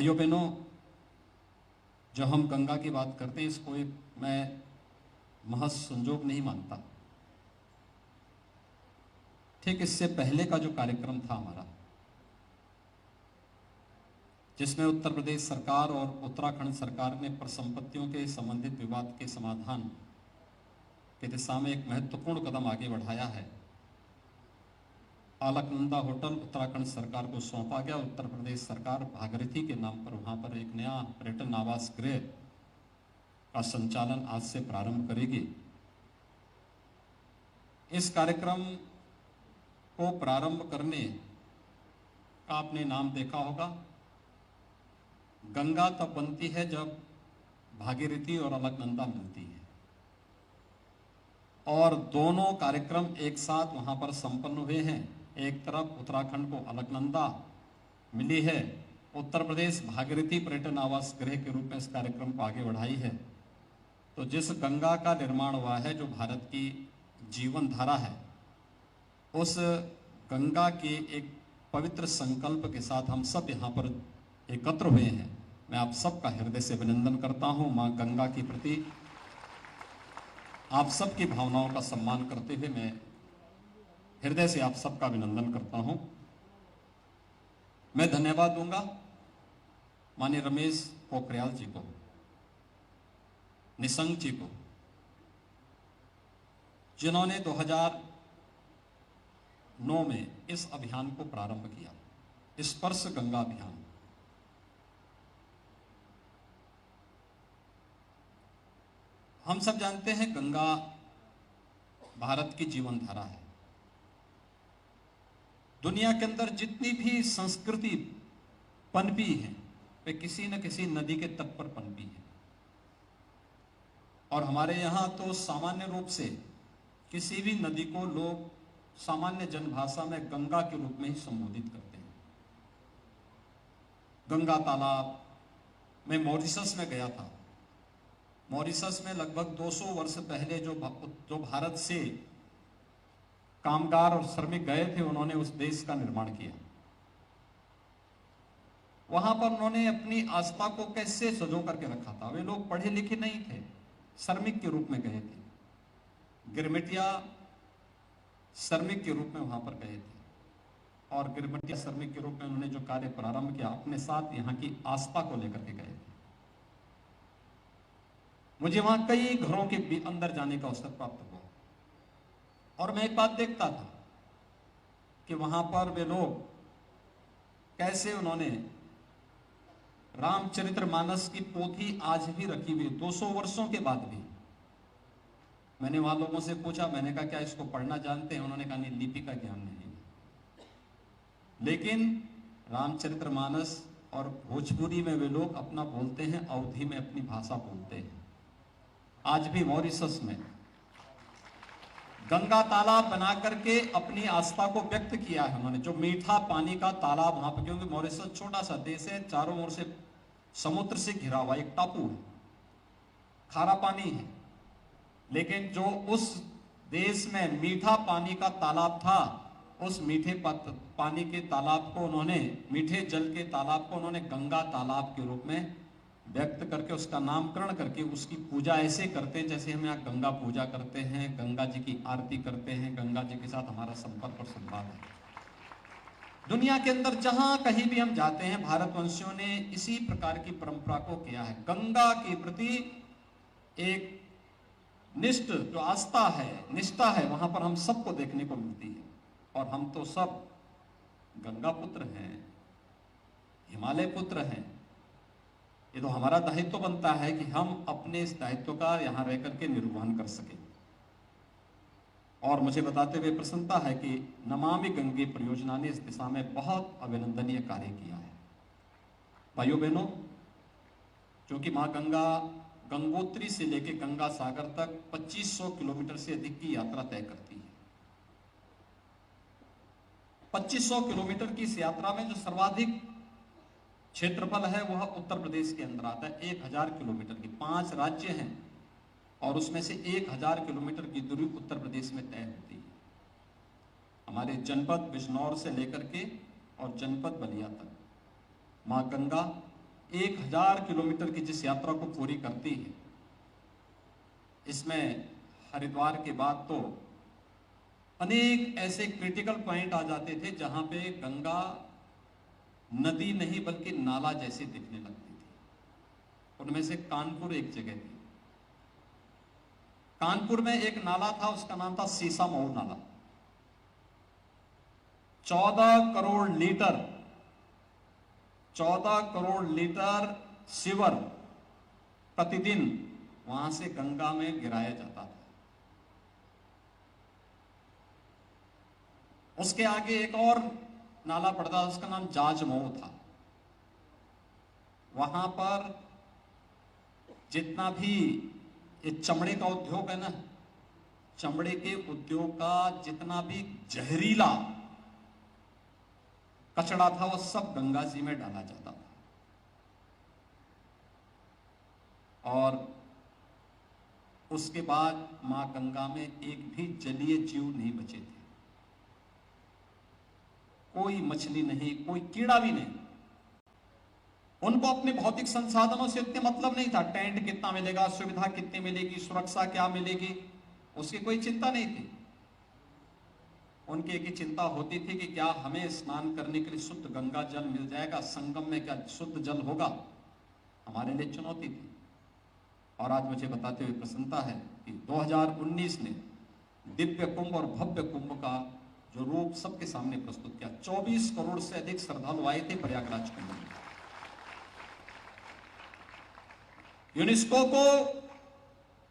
भाइयों बहनों, जब हम गंगा की बात करते हैं, इसको एक मैं महज संजोग नहीं मानता। ठीक इससे पहले का जो कार्यक्रम था हमारा, जिसमें उत्तर प्रदेश सरकार और उत्तराखंड सरकार ने परिसंपत्तियों के संबंधित विवाद के समाधान की दिशा में एक महत्वपूर्ण कदम आगे बढ़ाया है। अलकनंदा होटल उत्तराखंड सरकार को सौंपा गया। उत्तर प्रदेश सरकार भागीरथी के नाम पर वहां पर एक नया पर्यटन आवास गृह का संचालन आज से प्रारंभ करेगी। इस कार्यक्रम को प्रारंभ करने का आपने नाम देखा होगा। गंगा तब बनती है जब भागीरथी और अलकनंदा मिलती है, और दोनों कार्यक्रम एक साथ वहां पर संपन्न हुए हैं। एक तरफ उत्तराखंड को अलकनंदा मिली है, उत्तर प्रदेश भागीरथी पर्यटन आवास गृह के रूप में इस कार्यक्रम को आगे बढ़ाई है। तो जिस गंगा का निर्माण हुआ है, जो भारत की जीवन धारा है, उस गंगा के एक पवित्र संकल्प के साथ हम सब यहाँ पर एकत्र हुए हैं। मैं आप सबका हृदय से अभिनंदन करता हूँ। माँ गंगा के प्रति आप सबकी भावनाओं का सम्मान करते हुए मैं हृदय से आप सबका अभिनंदन करता हूँ। मैं धन्यवाद दूंगा माननीय रमेश पोखरियाल जी को, निशंक जी को, जिन्होंने 2009 में इस अभियान को प्रारंभ किया, स्पर्श गंगा अभियान। हम सब जानते हैं गंगा भारत की जीवन धारा है। दुनिया के अंदर जितनी भी संस्कृति पनपी है, वे किसी न किसी नदी के तट पर पनपी है। और हमारे यहाँ तो सामान्य रूप से किसी भी नदी को लोग सामान्य जनभाषा में गंगा के रूप में ही संबोधित करते हैं। गंगा तालाब, मैं मॉरिशस में गया था। मॉरिशस में लगभग 200 वर्ष पहले जो भारत से कामगार और श्रमिक गए थे, उन्होंने उस देश का निर्माण किया। वहां पर उन्होंने अपनी आस्था को कैसे सजो करके रखा था। वे लोग पढ़े लिखे नहीं थे, श्रमिक के रूप में गए थे। गिरमिटिया श्रमिक के रूप में वहां पर गए थे, और गिरमिटिया श्रमिक के रूप में उन्होंने जो कार्य प्रारंभ किया, अपने साथ यहाँ की आस्था को लेकर के गए थे। मुझे वहां कई घरों के अंदर जाने का अवसर प्राप्त हुआ, और मैं एक बात देखता था कि वहां पर वे लोग कैसे उन्होंने रामचरितमानस की पोथी आज भी रखी हुई, 200 वर्षों के बाद भी। मैंने वहां लोगों से पूछा, मैंने कहा क्या इसको पढ़ना जानते हैं? उन्होंने कहा नहीं, लिपि का ज्ञान नहीं। लेकिन रामचरितमानस और भोजपुरी में वे लोग अपना बोलते हैं, अवधी में अपनी भाषा बोलते हैं। आज भी मॉरिशस में गंगा तालाब बना करके अपनी आस्था को व्यक्त किया है उन्होंने। जो मीठा पानी का तालाब वहां पर, क्योंकि मॉरिशस छोटा सा देश है, चारों ओर से समुद्र से घिरा हुआ एक टापू है, खारा पानी है। लेकिन जो उस देश में मीठा पानी का तालाब था, उस मीठे पानी के तालाब को उन्होंने, मीठे जल के तालाब को उन्होंने गंगा तालाब के रूप में व्यक्त करके उसका नामकरण करके उसकी पूजा ऐसे करते हैं जैसे हम यहाँ गंगा पूजा करते हैं, गंगा जी की आरती करते हैं, गंगा जी के साथ हमारा संपर्क और संवाद है। दुनिया के अंदर जहां कहीं भी हम जाते हैं, भारतवंशियों ने इसी प्रकार की परंपरा को किया है। गंगा के प्रति एक निष्ठ जो आस्था है, निष्ठा है, वहां पर हम सबको देखने को मिलती है। और हम तो सब गंगा पुत्र हैं, हिमालय पुत्र हैं। ये तो हमारा दायित्व बनता है कि हम अपने इस दायित्व का यहाँ रह करके निर्वहन कर सकें। और मुझे बताते हुए प्रसन्नता है कि नमामि गंगे परियोजना ने इस दिशा में बहुत अभिनंदनीय कार्य किया है। भाइयों बहनों, क्योंकि माँ गंगा गंगोत्री से लेकर गंगा सागर तक 2500 किलोमीटर से अधिक की यात्रा तय करती है। 2500 किलोमीटर की इस यात्रा में जो सर्वाधिक क्षेत्रफल है वह उत्तर प्रदेश के अंदर आता है। 1000 किलोमीटर की 5 राज्य हैं, और उसमें से 1000 किलोमीटर की दूरी उत्तर प्रदेश में तय होती है। हमारे जनपद बिजनौर से लेकर के और जनपद बलिया तक माँ गंगा 1000 किलोमीटर की जिस यात्रा को पूरी करती है, इसमें हरिद्वार के बाद तो अनेक ऐसे क्रिटिकल पॉइंट आ जाते थे जहां पे गंगा नदी नहीं बल्कि नाला जैसे दिखने लगती थी। उनमें से कानपुर एक जगह थी। कानपुर में एक नाला था, उसका नाम था सीसामऊ नाला। 14 करोड़ लीटर सीवर प्रतिदिन वहां से गंगा में गिराया जाता था। उसके आगे एक और नाला पड़ता था, उसका नाम जाजमऊ था। वहां पर जितना भी ये चमड़े का उद्योग है ना, चमड़े के उद्योग का जितना भी जहरीला कचरा था वो सब गंगा जी में डाला जाता था। और उसके बाद मां गंगा में एक भी जलीय जीव नहीं बचे थे। कोई मछली नहीं, कोई कीड़ा भी नहीं। उनको अपने भौतिक संसाधनों से इतने मतलब नहीं था। टेंट कितना मिलेगा, सुविधा कितनी मिलेगी, सुरक्षा क्या मिलेगी, उसकी कोई चिंता नहीं थी। उनकी एक ही चिंता होती थी कि क्या हमें स्नान करने के लिए शुद्ध गंगा जल मिल जाएगा, संगम में क्या शुद्ध जल होगा, हमारे लिए चुनौती थी। और आज मुझे बताते हुए प्रसन्नता है कि 2019 ने दिव्य कुंभ और भव्य कुंभ का जो रूप सबके सामने प्रस्तुत किया। 24 करोड़ से अधिक श्रद्धालु आए थे प्रयागराज कुंभ में। यूनेस्को को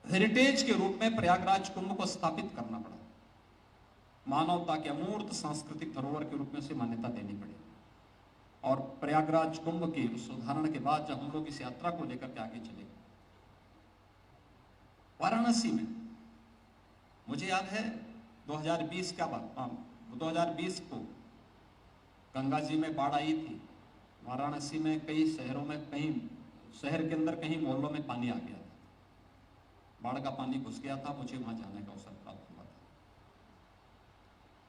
हेरिटेज के रूप में प्रयागराज कुंभ को स्थापित करना पड़ा। मानवता के अमूर्त सांस्कृतिक धरोहर के रूप में उसे मान्यता देनी पड़ी। और प्रयागराज कुंभ के उस उदाहरण के बाद जब हम लोग इस यात्रा को लेकर के आगे चले, वाराणसी में मुझे याद है 2020 क्या बात, 2020 को गंगा जी में बाढ़ आई थी। वाराणसी में कई शहरों में, कहीं शहर के अंदर कहीं मोहल्लों में पानी आ गया था, बाढ़ का पानी घुस गया था। मुझे वहां जाने का अवसर प्राप्त हुआ था।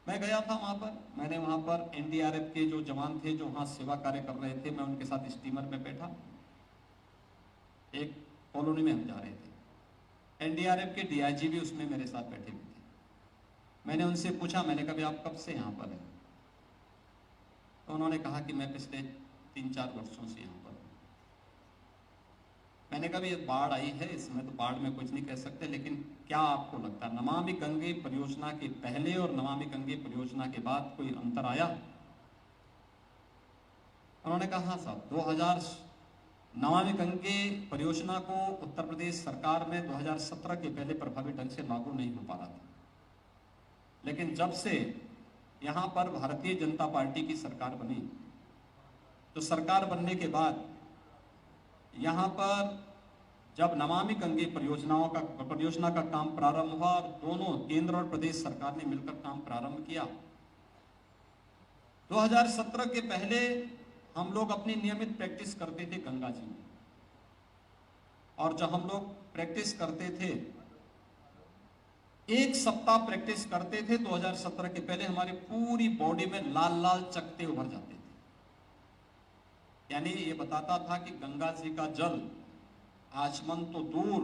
मैं गया था वहां पर। मैंने वहां पर एनडीआरएफ के जो जवान थे जो वहां सेवा कार्य कर रहे थे, मैं उनके साथ स्टीमर में बैठा। एक कॉलोनी में हम जा रहे थे। एनडीआरएफ के डीआईजी भी उसमें मेरे साथ बैठे हुए थे। मैंने उनसे पूछा, मैंने कहा आप कब से यहाँ पर हैं? तो उन्होंने कहा कि मैं पिछले 3-4 वर्षों से यहाँ पर हूँ। मैंने कहा ये बाढ़ आई है, इसमें तो बाढ़ में कुछ नहीं कह सकते, लेकिन क्या आपको लगता है नमामि गंगे परियोजना के पहले और नमामि गंगे परियोजना के बाद कोई अंतर आया? उन्होंने कहा हाँ साहब, नमामि गंगे परियोजना को उत्तर प्रदेश सरकार में 2017 के पहले प्रभावी ढंग से लागू नहीं हो पा रहा था। लेकिन जब से यहां पर भारतीय जनता पार्टी की सरकार बनी, तो सरकार बनने के बाद यहां पर जब नमामि गंगे परियोजना का काम प्रारंभ हुआ और दोनों केंद्र और प्रदेश सरकार ने मिलकर काम प्रारंभ किया। 2017 के पहले हम लोग अपनी नियमित प्रैक्टिस करते थे गंगा जी में, और जब हम लोग प्रैक्टिस करते थे, एक सप्ताह प्रैक्टिस करते थे 2017 के पहले, हमारी पूरी बॉडी में लाल लाल चकत्ते उभर जाते थे। यानी ये बताता था कि गंगा जी का जल आचमन तो दूर,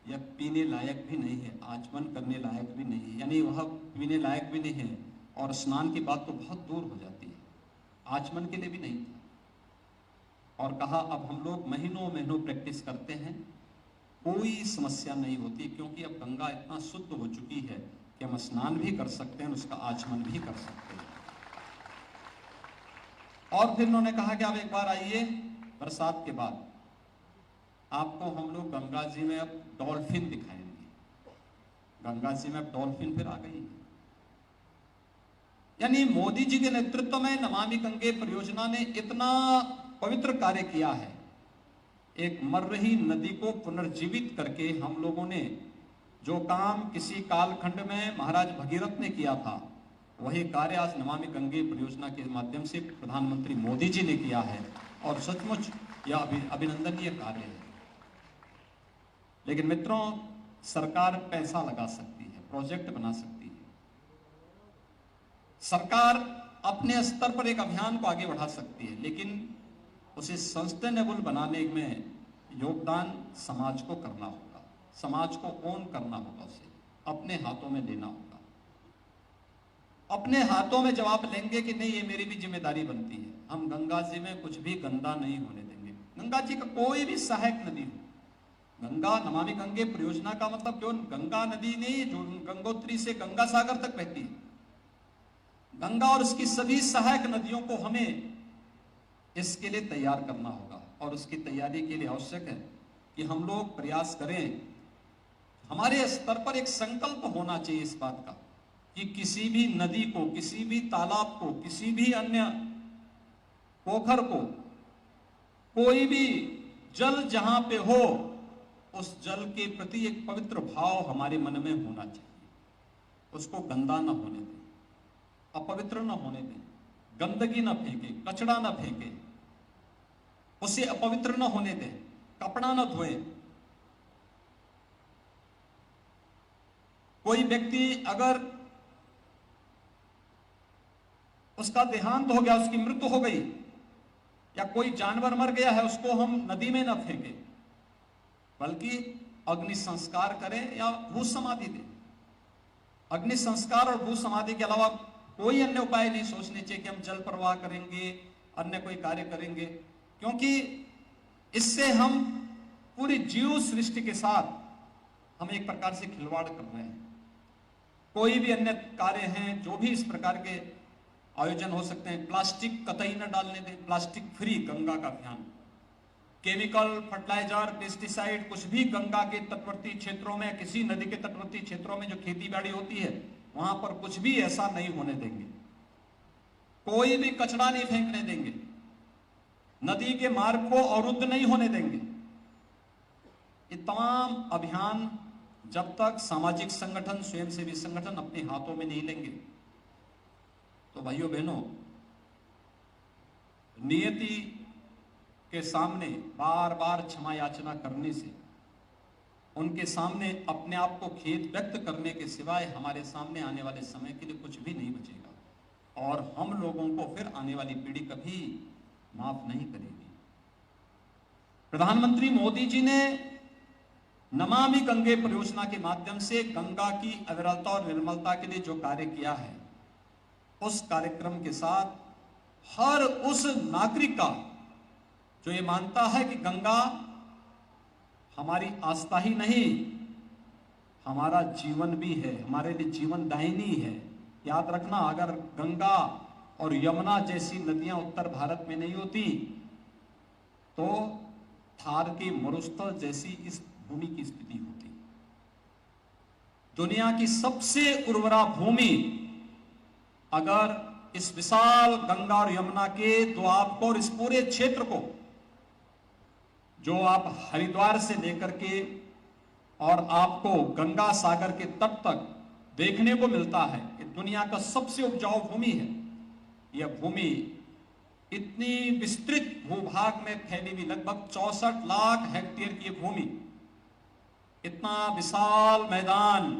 यह पीने लायक भी नहीं है, आचमन करने लायक भी नहीं है, यानी वह पीने लायक भी नहीं है, और स्नान की बात तो बहुत दूर हो जाती है, आचमन के लिए भी नहीं था। और कहा अब हम लोग महीनों महीनों प्रैक्टिस करते हैं, कोई समस्या नहीं होती, क्योंकि अब गंगा इतना शुद्ध हो चुकी है कि हम स्नान भी कर सकते हैं, उसका आचमन भी कर सकते हैं। और फिर उन्होंने कहा कि आप एक बार आइए बरसात के बाद, आपको हम लोग गंगा जी में अब डॉल्फिन दिखाएंगे। गंगा जी में अब डॉल्फिन फिर आ गई। यानी मोदी जी के नेतृत्व में नमामि गंगे परियोजना ने इतना पवित्र कार्य किया है। एक मर रही नदी को पुनर्जीवित करके हम लोगों ने जो काम किसी कालखंड में महाराज भगीरथ ने किया था, वही कार्य आज नमामि गंगे परियोजना के माध्यम से प्रधानमंत्री मोदी जी ने किया है, और सचमुच यह अभिनंदनीय कार्य है। लेकिन मित्रों, सरकार पैसा लगा सकती है, प्रोजेक्ट बना सकती है, सरकार अपने स्तर पर एक अभियान को आगे बढ़ा सकती है, लेकिन उसे सस्टेनेबल बनाने में योगदान समाज को करना होगा, समाज को ओन करना होगा, उसे अपने हाथों में लेना होगा। अपने हाथों में जब आप लेंगे कि नहीं ये मेरी भी जिम्मेदारी बनती है, हम गंगा जी में कुछ भी गंदा नहीं होने देंगे। गंगा जी का कोई भी सहायक नदी हो, गंगा नमामि गंगे परियोजना का मतलब जो गंगा नदी नहीं, जो गंगोत्री से गंगा सागर तक बहती है, गंगा और उसकी सभी सहायक नदियों को हमें इसके लिए तैयार करना होगा। और उसकी तैयारी के लिए आवश्यक है कि हम लोग प्रयास करें। हमारे स्तर पर एक संकल्प होना चाहिए इस बात का कि किसी भी नदी को, किसी भी तालाब को, किसी भी अन्य पोखर को, कोई भी जल जहां पे हो, उस जल के प्रति एक पवित्र भाव हमारे मन में होना चाहिए। उसको गंदा न होने दें, अपवित्र न होने दें, गंदगी न फेंके, कचरा न फेंके, उसे अपवित्र न होने दें, कपड़ा न धोए। कोई व्यक्ति अगर उसका देहांत हो गया, उसकी मृत्यु हो गई, या कोई जानवर मर गया है, उसको हम नदी में न फेंके, बल्कि अग्नि संस्कार करें या भू समाधि दें। अग्नि संस्कार और भू समाधि के अलावा कोई अन्य उपाय नहीं सोचने चाहिए कि हम जल प्रवाह करेंगे, अन्य कोई कार्य करेंगे, क्योंकि इससे हम पूरी जीव सृष्टि के साथ हम एक प्रकार से खिलवाड़ कर रहे हैं। कोई भी अन्य कार्य हैं जो भी इस प्रकार के आयोजन हो सकते हैं, प्लास्टिक कतई न डालने दें, प्लास्टिक फ्री गंगा का अभियान, केमिकल, फर्टिलाइजर, पेस्टिसाइड कुछ भी गंगा के तटवर्ती क्षेत्रों में, किसी नदी के तटवर्ती क्षेत्रों में जो खेती बाड़ी होती है, वहां पर कुछ भी ऐसा नहीं होने देंगे। कोई भी कचरा नहीं फेंकने देंगे, नदी के मार्ग को अवरुद्ध नहीं होने देंगे। ये तमाम अभियान जब तक सामाजिक संगठन, स्वयंसेवी संगठन अपने हाथों में नहीं लेंगे, तो भाइयों बहनों, नियति के सामने बार बार क्षमा याचना करने से, उनके सामने अपने आप को खेद व्यक्त करने के सिवाय हमारे सामने आने वाले समय के लिए कुछ भी नहीं बचेगा, और हम लोगों को फिर आने वाली पीढ़ी कभी माफ नहीं करेगी। प्रधानमंत्री मोदी जी ने नमामि गंगे परियोजना के माध्यम से गंगा की अविरलता और निर्मलता के लिए जो कार्य किया है, उस कार्यक्रम के साथ हर उस नागरिक का जो ये मानता है कि गंगा हमारी आस्था ही नहीं, हमारा जीवन भी है, हमारे लिए जीवन दायिनी है। याद रखना, अगर गंगा और यमुना जैसी नदियां उत्तर भारत में नहीं होती तो थार के मरुस्थल जैसी इस भूमि की स्थिति होती। दुनिया की सबसे उर्वरा भूमि अगर इस विशाल गंगा और यमुना के दोआब को और इस पूरे क्षेत्र को, जो आप हरिद्वार से लेकर के और आपको गंगा सागर के तट तक देखने को मिलता है कि दुनिया का सबसे उपजाऊ भूमि है। यह भूमि इतनी विस्तृत भूभाग में फैली हुई, लगभग 64 लाख हेक्टेयर की भूमि, इतना विशाल मैदान